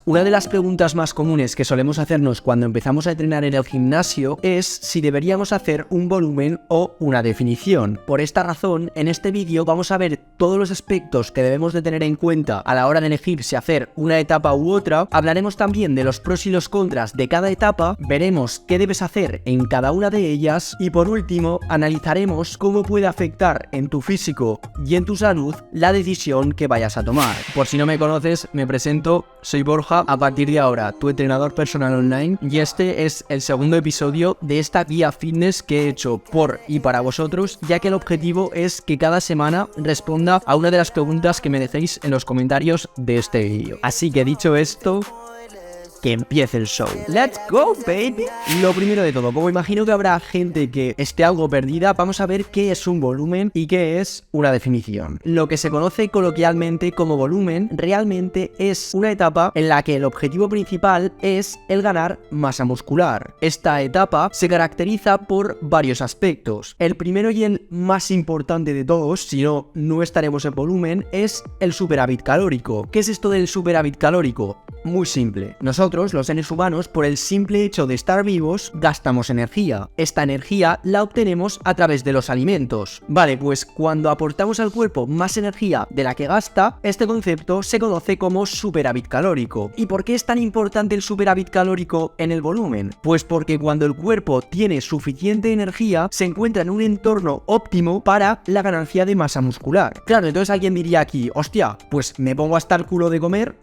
Una de las preguntas más comunes que solemos hacernos cuando empezamos a entrenar en el gimnasio es si deberíamos hacer un volumen o una definición. Por esta razón, en este vídeo vamos a ver todos los aspectos que debemos de tener en cuenta a la hora de elegir si hacer una etapa u otra. Hablaremos también de los pros y los contras de cada etapa, veremos qué debes hacer en cada una de ellas y por último analizaremos cómo puede afectar en tu físico y en tu salud la decisión que vayas a tomar. Por si no me conoces, me presento, soy Borja, a partir de ahora tu entrenador personal online, y este es el segundo episodio de esta guía fitness que he hecho por y para vosotros, ya que el objetivo es que cada semana responda a una de las preguntas que me dejéis en los comentarios de este vídeo. Así que dicho esto, que empiece el show. ¡Let's go, baby! Lo primero de todo, como imagino que habrá gente que esté algo perdida, vamos a ver qué es un volumen y qué es una definición. Lo que se conoce coloquialmente como volumen realmente es una etapa en la que el objetivo principal es el ganar masa muscular. Esta etapa se caracteriza por varios aspectos. El primero y el más importante de todos, si no, no estaremos en volumen, es el superávit calórico. ¿Qué es esto del superávit calórico? Muy simple. Nosotros, los seres humanos, por el simple hecho de estar vivos, gastamos energía. Esta energía la obtenemos a través de los alimentos. Vale, pues cuando aportamos al cuerpo más energía de la que gasta, este concepto se conoce como superávit calórico. ¿Y por qué es tan importante el superávit calórico en el volumen? Pues porque cuando el cuerpo tiene suficiente energía, se encuentra en un entorno óptimo para la ganancia de masa muscular. Claro, entonces alguien diría aquí, hostia, pues me pongo hasta el culo de comer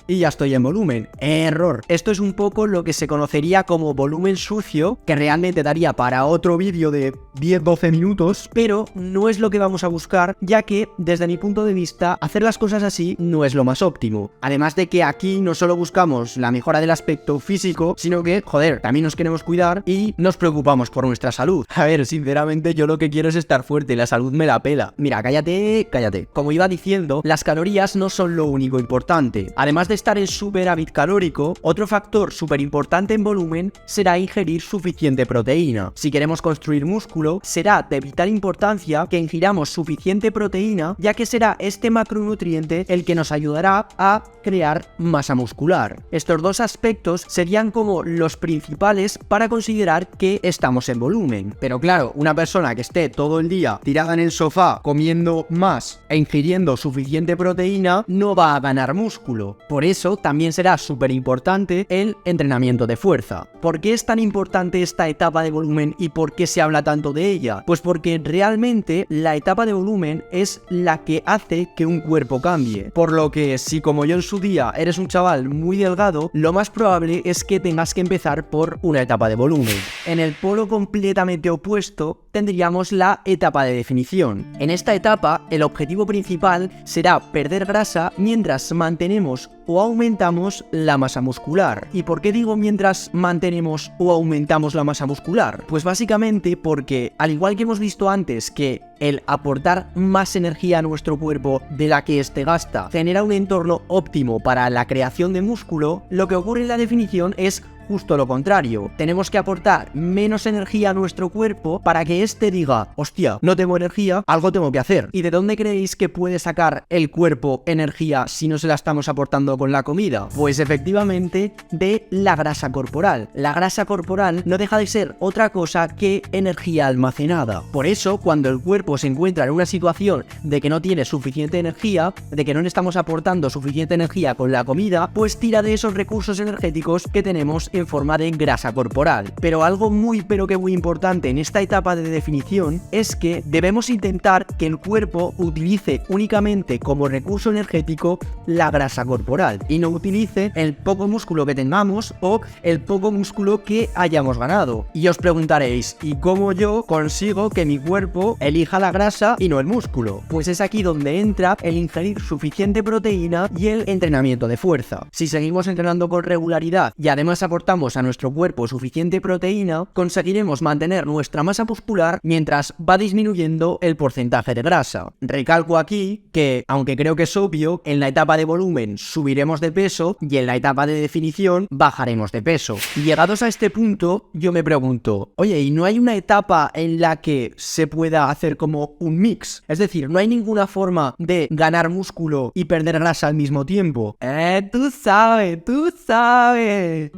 y ya estoy en volumen. Error. Esto es un poco lo que se conocería como volumen sucio, que realmente daría para otro vídeo de 10-12 minutos, pero no es lo que vamos a buscar, ya que, desde mi punto de vista, hacer las cosas así no es lo más óptimo. Además de que aquí no solo buscamos la mejora del aspecto físico, sino que, joder, también nos queremos cuidar y nos preocupamos por nuestra salud. A ver, sinceramente, yo lo que quiero es estar fuerte, la salud me la pela. Mira, cállate. Como iba diciendo, las calorías no son lo único importante. Además de estar en superávit calórico, otro factor súper importante en volumen será ingerir suficiente proteína. Si queremos construir músculo, será de vital importancia que ingiramos suficiente proteína, ya que será este macronutriente el que nos ayudará a crear masa muscular. Estos dos aspectos serían como los principales para considerar que estamos en volumen. Pero claro, una persona que esté todo el día tirada en el sofá comiendo más e ingiriendo suficiente proteína no va a ganar músculo. Por eso también será súper importante el entrenamiento de fuerza. ¿Por qué es tan importante esta etapa de volumen y por qué se habla tanto de ella? Pues porque realmente la etapa de volumen es la que hace que un cuerpo cambie. Por lo que si como yo en su día eres un chaval muy delgado, lo más probable es que tengas que empezar por una etapa de volumen. En el polo completamente opuesto tendríamos la etapa de definición. En esta etapa el objetivo principal será perder grasa mientras mantenemos o aumentamos la masa muscular. ¿Y por qué digo mientras mantenemos o aumentamos la masa muscular? Pues básicamente porque, al igual que hemos visto antes que el aportar más energía a nuestro cuerpo de la que éste gasta genera un entorno óptimo para la creación de músculo, lo que ocurre en la definición es justo lo contrario. Tenemos que aportar menos energía a nuestro cuerpo para que éste diga, hostia, no tengo energía, algo tengo que hacer. ¿Y de dónde creéis que puede sacar el cuerpo energía si no se la estamos aportando con la comida? Pues efectivamente de la grasa corporal. La grasa corporal no deja de ser otra cosa que energía almacenada. Por eso, cuando el cuerpo se encuentra en una situación de que no tiene suficiente energía, de que no le estamos aportando suficiente energía con la comida, pues tira de esos recursos energéticos que tenemos en forma de grasa corporal. Pero algo muy importante en esta etapa de definición es que debemos intentar que el cuerpo utilice únicamente como recurso energético la grasa corporal y no utilice el poco músculo que tengamos o el poco músculo que hayamos ganado. Y os preguntaréis, ¿y cómo yo consigo que mi cuerpo elija la grasa y no el músculo? Pues es aquí donde entra el ingerir suficiente proteína y el entrenamiento de fuerza. Si seguimos entrenando con regularidad y además aportamos aportamos a nuestro cuerpo suficiente proteína, conseguiremos mantener nuestra masa muscular mientras va disminuyendo el porcentaje de grasa. Recalco aquí que, aunque creo que es obvio, en la etapa de volumen subiremos de peso y en la etapa de definición bajaremos de peso. Y llegados a este punto, yo me pregunto, oye, ¿y no hay una etapa en la que se pueda hacer como un mix? Es decir, ¿no hay ninguna forma de ganar músculo y perder grasa al mismo tiempo? Tú sabes.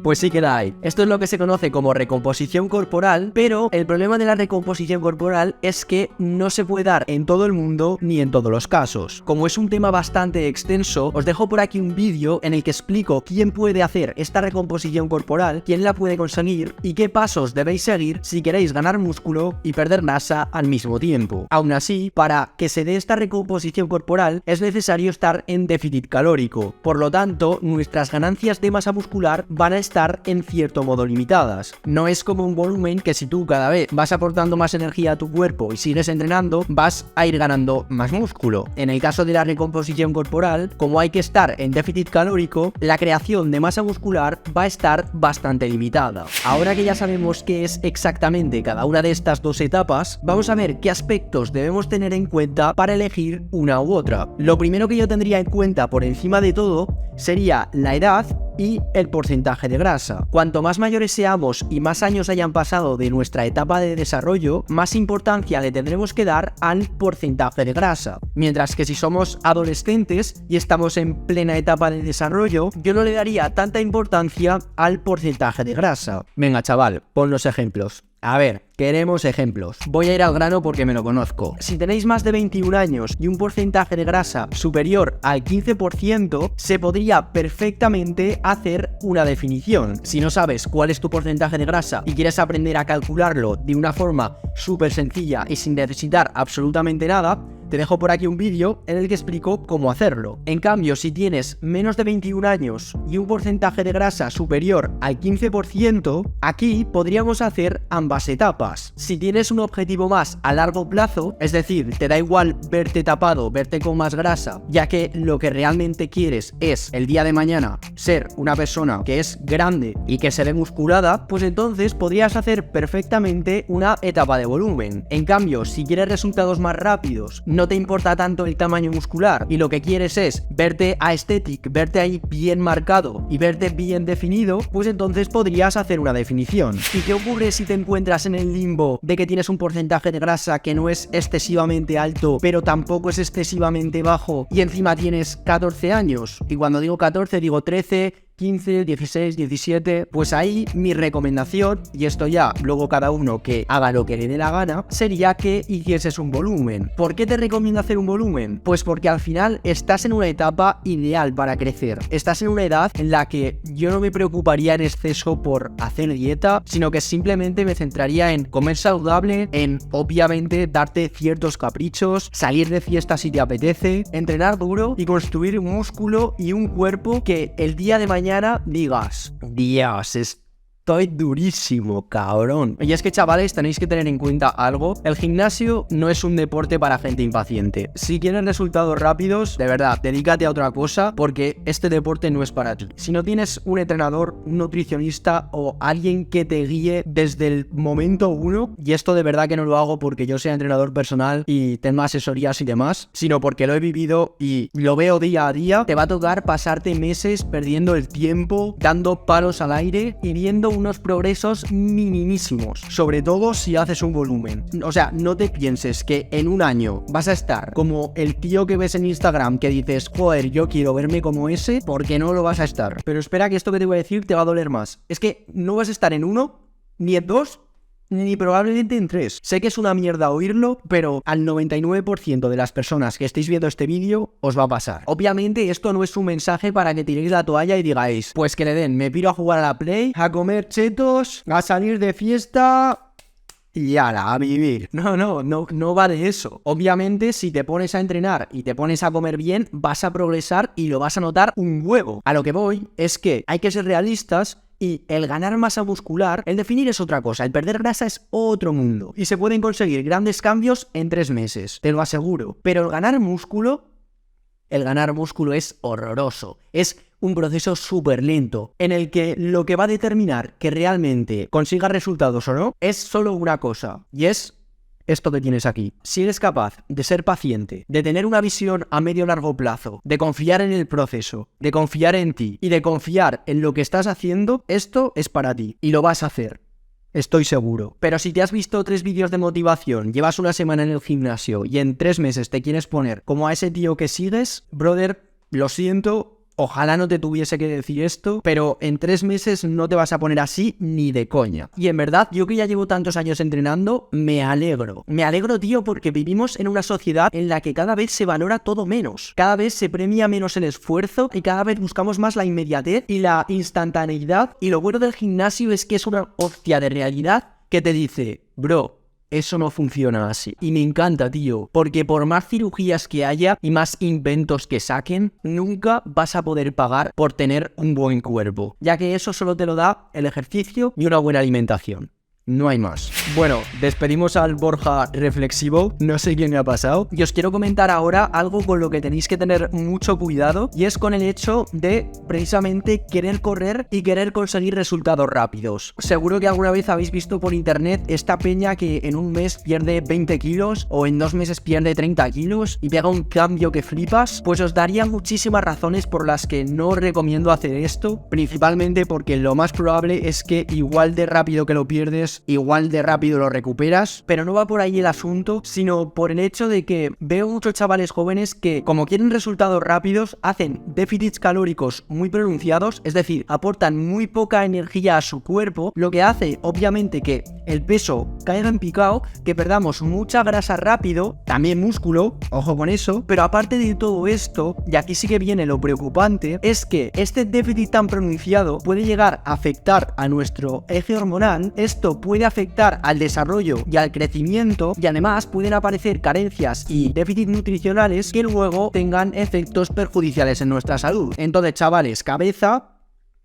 Pues sí que la hay. Esto es lo que se conoce como recomposición corporal, pero el problema de la recomposición corporal es que no se puede dar en todo el mundo ni en todos los casos. Como es un tema bastante extenso, os dejo por aquí un vídeo en el que explico quién puede hacer esta recomposición corporal, quién la puede conseguir y qué pasos debéis seguir si queréis ganar músculo y perder grasa al mismo tiempo. Aún así, para que se dé esta recomposición corporal es necesario estar en déficit calórico. Por lo tanto, nuestras ganancias de masa muscular van a estar en cierto modo limitadas. No es como un volumen que si tú cada vez vas aportando más energía a tu cuerpo y sigues entrenando, vas a ir ganando más músculo. En el caso de la recomposición corporal, como hay que estar en déficit calórico, la creación de masa muscular va a estar bastante limitada. Ahora que ya sabemos qué es exactamente cada una de estas dos etapas, vamos a ver qué aspectos debemos tener en cuenta para elegir una u otra. Lo primero que yo tendría en cuenta por encima de todo sería la edad y el porcentaje de grasa. Cuanto más mayores seamos y más años hayan pasado de nuestra etapa de desarrollo, más importancia le tendremos que dar al porcentaje de grasa. Mientras que si somos adolescentes y estamos en plena etapa de desarrollo, yo no le daría tanta importancia al porcentaje de grasa. Venga, chaval, pon los ejemplos. A ver, queremos ejemplos. Voy a ir al grano porque me lo conozco. Si tenéis más de 21 años y un porcentaje de grasa superior al 15%, se podría perfectamente hacer una definición. Si no sabes cuál es tu porcentaje de grasa y quieres aprender a calcularlo de una forma súper sencilla y sin necesitar absolutamente nada, te dejo por aquí un vídeo en el que explico cómo hacerlo. En cambio, si tienes menos de 21 años y un porcentaje de grasa superior al 15%, aquí podríamos hacer ambas etapas. Si tienes un objetivo más a largo plazo, es decir, te da igual verte tapado, verte con más grasa, ya que lo que realmente quieres es el día de mañana ser una persona que es grande y que se ve musculada, pues entonces podrías hacer perfectamente una etapa de volumen. En cambio, si quieres resultados más rápidos, no te importa tanto el tamaño muscular y lo que quieres es verte aesthetic, verte ahí bien marcado y verte bien definido, pues entonces podrías hacer una definición. ¿Y qué ocurre si te encuentras en el limbo de que tienes un porcentaje de grasa que no es excesivamente alto, pero tampoco es excesivamente bajo y encima tienes 14 años? Y cuando digo 14 digo 13, 15, 16, 17, pues ahí mi recomendación, y esto ya luego cada uno que haga lo que le dé la gana, sería que hicieses un volumen. ¿Por qué te recomiendo hacer un volumen? Pues porque al final estás en una etapa ideal para crecer. Estás en una edad en la que yo no me preocuparía en exceso por hacer dieta, sino que simplemente me centraría en comer saludable, en obviamente darte ciertos caprichos, salir de fiesta si te apetece, entrenar duro y construir un músculo y un cuerpo que el día de mañana digas, Dios, estoy durísimo, cabrón. Y es que, chavales, tenéis que tener en cuenta algo. El gimnasio no es un deporte para gente impaciente. Si quieres resultados rápidos, de verdad, dedícate a otra cosa porque este deporte no es para ti. Si no tienes un entrenador, un nutricionista o alguien que te guíe desde el momento uno, y esto de verdad que no lo hago porque yo sea entrenador personal y tenga asesorías y demás, sino porque lo he vivido y lo veo día a día, te va a tocar pasarte meses perdiendo el tiempo, dando palos al aire y viendo unos progresos minimísimos, sobre todo si haces un volumen. O sea, no te pienses que en un año vas a estar como el tío que ves en Instagram que dices, joder, yo quiero verme como ese, porque no lo vas a estar. Pero espera, que esto que te voy a decir te va a doler más. Es que no vas a estar en 1, ni en 2, ni probablemente en 3. Sé que es una mierda oírlo, pero al 99% de las personas que estéis viendo este vídeo os va a pasar. Obviamente esto no es un mensaje para que tiréis la toalla y digáis, pues que le den, me piro a jugar a la Play, a comer chetos, a salir de fiesta y ala, a vivir. No va de eso. Obviamente, si te pones a entrenar y te pones a comer bien, vas a progresar y lo vas a notar un huevo. A lo que voy es que hay que ser realistas. Y el ganar masa muscular, el definir es otra cosa, el perder grasa es otro mundo. Y se pueden conseguir grandes cambios en 3 meses, te lo aseguro. Pero el ganar músculo es horroroso. Es un proceso súper lento, en el que lo que va a determinar que realmente consigas resultados o no es solo una cosa, y es esto que tienes aquí. Si eres capaz de ser paciente, de tener una visión a medio o largo plazo, de confiar en el proceso, de confiar en ti y de confiar en lo que estás haciendo, esto es para ti y lo vas a hacer. Estoy seguro. Pero si te has visto 3 vídeos de motivación, llevas una semana en el gimnasio y en 3 meses te quieres poner como a ese tío que sigues, brother, lo siento. Ojalá no te tuviese que decir esto, pero en 3 meses no te vas a poner así ni de coña. Y en verdad, yo que ya llevo tantos años entrenando, me alegro. Me alegro, tío, porque vivimos en una sociedad en la que cada vez se valora todo menos. Cada vez se premia menos el esfuerzo y cada vez buscamos más la inmediatez y la instantaneidad. Y lo bueno del gimnasio es que es una hostia de realidad que te dice, bro, eso no funciona así. Y me encanta, tío, porque por más cirugías que haya y más inventos que saquen, nunca vas a poder pagar por tener un buen cuerpo, ya que eso solo te lo da el ejercicio y una buena alimentación. No hay más. Bueno, despedimos al Borja reflexivo, no sé quién me ha pasado. Y os quiero comentar ahora algo con lo que tenéis que tener mucho cuidado, y es con el hecho de precisamente querer correr y querer conseguir resultados rápidos. Seguro que alguna vez habéis visto por internet esta peña que en un mes pierde 20 kilos o en 2 meses pierde 30 kilos y pega un cambio que flipas. Pues os daría muchísimas razones por las que no os recomiendo hacer esto, principalmente porque lo más probable es que igual de rápido que lo pierdes, igual de rápido lo recuperas, pero no va por ahí el asunto, sino por el hecho de que veo muchos chavales jóvenes que, como quieren resultados rápidos, hacen déficits calóricos muy pronunciados, es decir, aportan muy poca energía a su cuerpo, lo que hace, obviamente, que el peso caiga en picado, que perdamos mucha grasa rápido, también músculo, ojo con eso, pero aparte de todo esto, y aquí sí que viene lo preocupante, es que este déficit tan pronunciado puede llegar a afectar a nuestro eje hormonal. Esto puede afectar al desarrollo y al crecimiento, y además pueden aparecer carencias y déficits nutricionales que luego tengan efectos perjudiciales en nuestra salud. Entonces, chavales, cabeza,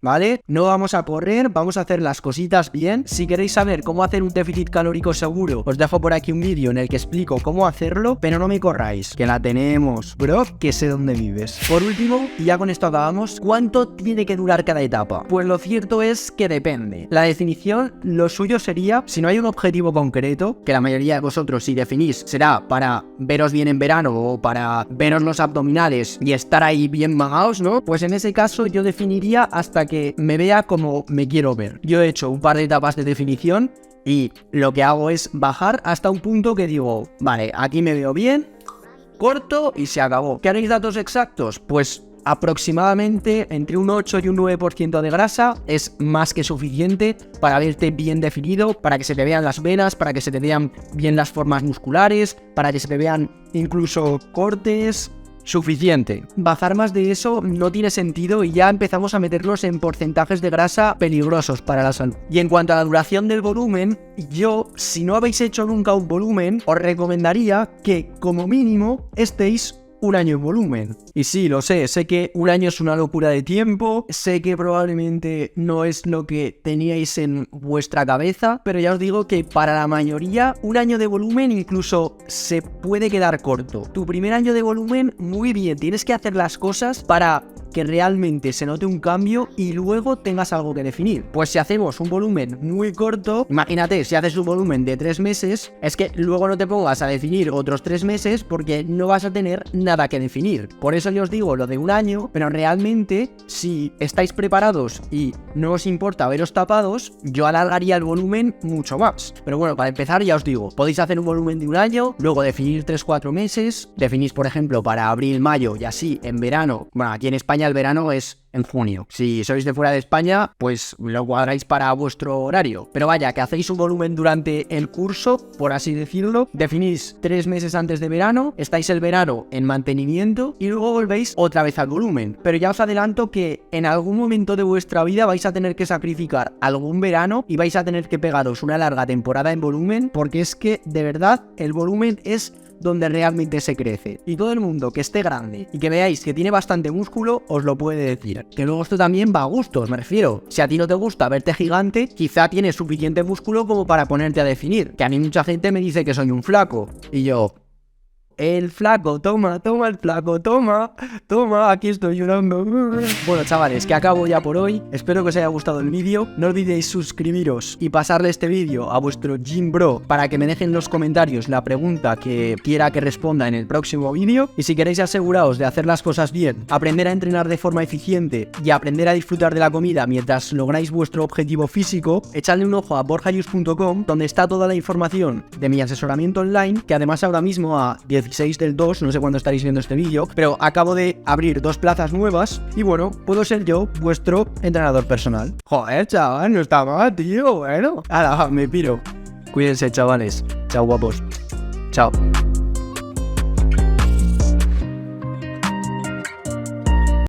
¿vale? No vamos a correr, vamos a hacer las cositas bien. Si queréis saber cómo hacer un déficit calórico seguro, os dejo por aquí un vídeo en el que explico cómo hacerlo, pero no me corráis, que la tenemos, bro, que sé dónde vives. Por último, y ya con esto acabamos, ¿cuánto tiene que durar cada etapa? Pues lo cierto es que depende. La definición, lo suyo sería, si no hay un objetivo concreto, que la mayoría de vosotros, si definís, será para veros bien en verano o para veros los abdominales y estar ahí bien magaos, ¿no? Pues en ese caso yo definiría hasta que me vea como me quiero ver. Yo he hecho un par de etapas de definición y lo que hago es bajar hasta un punto que digo, vale, aquí me veo bien, corto y se acabó. ¿Queréis datos exactos? Pues aproximadamente entre un 8 y un 9% de grasa es más que suficiente para verte bien definido, para que se te vean las venas, para que se te vean bien las formas musculares, para que se te vean incluso cortes. Suficiente. Bajar más de eso no tiene sentido y ya empezamos a meternos en porcentajes de grasa peligrosos para la salud. Y en cuanto a la duración del volumen, yo, si no habéis hecho nunca un volumen, os recomendaría que como mínimo estéis un año en volumen. Y sí, lo sé que un año es una locura de tiempo, sé que probablemente no es lo que teníais en vuestra cabeza, pero ya os digo que para la mayoría un año de volumen incluso se puede quedar corto. Tu primer año de volumen, muy bien, tienes que hacer las cosas para que realmente se note un cambio y luego tengas algo que definir. Pues si hacemos un volumen muy corto, imagínate, si haces un volumen de 3 meses, es que luego no te pongas a definir otros 3 meses porque no vas a tener nada que definir. Por eso yo os digo lo de un año, pero realmente si estáis preparados y no os importa veros tapados, yo alargaría el volumen mucho más. Pero bueno, para empezar ya os digo, podéis hacer un volumen de un año, luego definir 3-4 meses, definís por ejemplo para abril, mayo y así en verano. Bueno, aquí en España el verano es en junio. Si sois de fuera de España, pues lo cuadráis para vuestro horario. Pero vaya, que hacéis un volumen durante el curso, por así decirlo. Definís 3 meses antes de verano, estáis el verano en mantenimiento y luego volvéis otra vez al volumen. Pero ya os adelanto que en algún momento de vuestra vida vais a tener que sacrificar algún verano y vais a tener que pegaros una larga temporada en volumen, porque es que de verdad el volumen es donde realmente se crece. Y todo el mundo que esté grande y que veáis que tiene bastante músculo, os lo puede decir. Que luego esto también va a gustos, me refiero. Si a ti no te gusta verte gigante, quizá tienes suficiente músculo como para ponerte a definir. Que a mí mucha gente me dice que soy un flaco. Y yo... el flaco, toma el flaco, toma, aquí estoy llorando. Bueno, chavales, que acabo ya por hoy. Espero que os haya gustado el vídeo. No olvidéis suscribiros y pasarle este vídeo a vuestro gym bro para que me dejen en los comentarios la pregunta que quiera que responda en el próximo vídeo. Y si queréis aseguraros de hacer las cosas bien, aprender a entrenar de forma eficiente y aprender a disfrutar de la comida mientras lográis vuestro objetivo físico, echadle un ojo a borjayus.com, donde está toda la información de mi asesoramiento online, que además ahora mismo a 16/2, no sé cuándo estaréis viendo este vídeo, pero acabo de abrir 2 plazas nuevas y bueno, puedo ser yo vuestro entrenador personal. Joder, chaval, no está mal, tío, bueno. Ahora, me piro. Cuídense, chavales. Chao, guapos. Chao.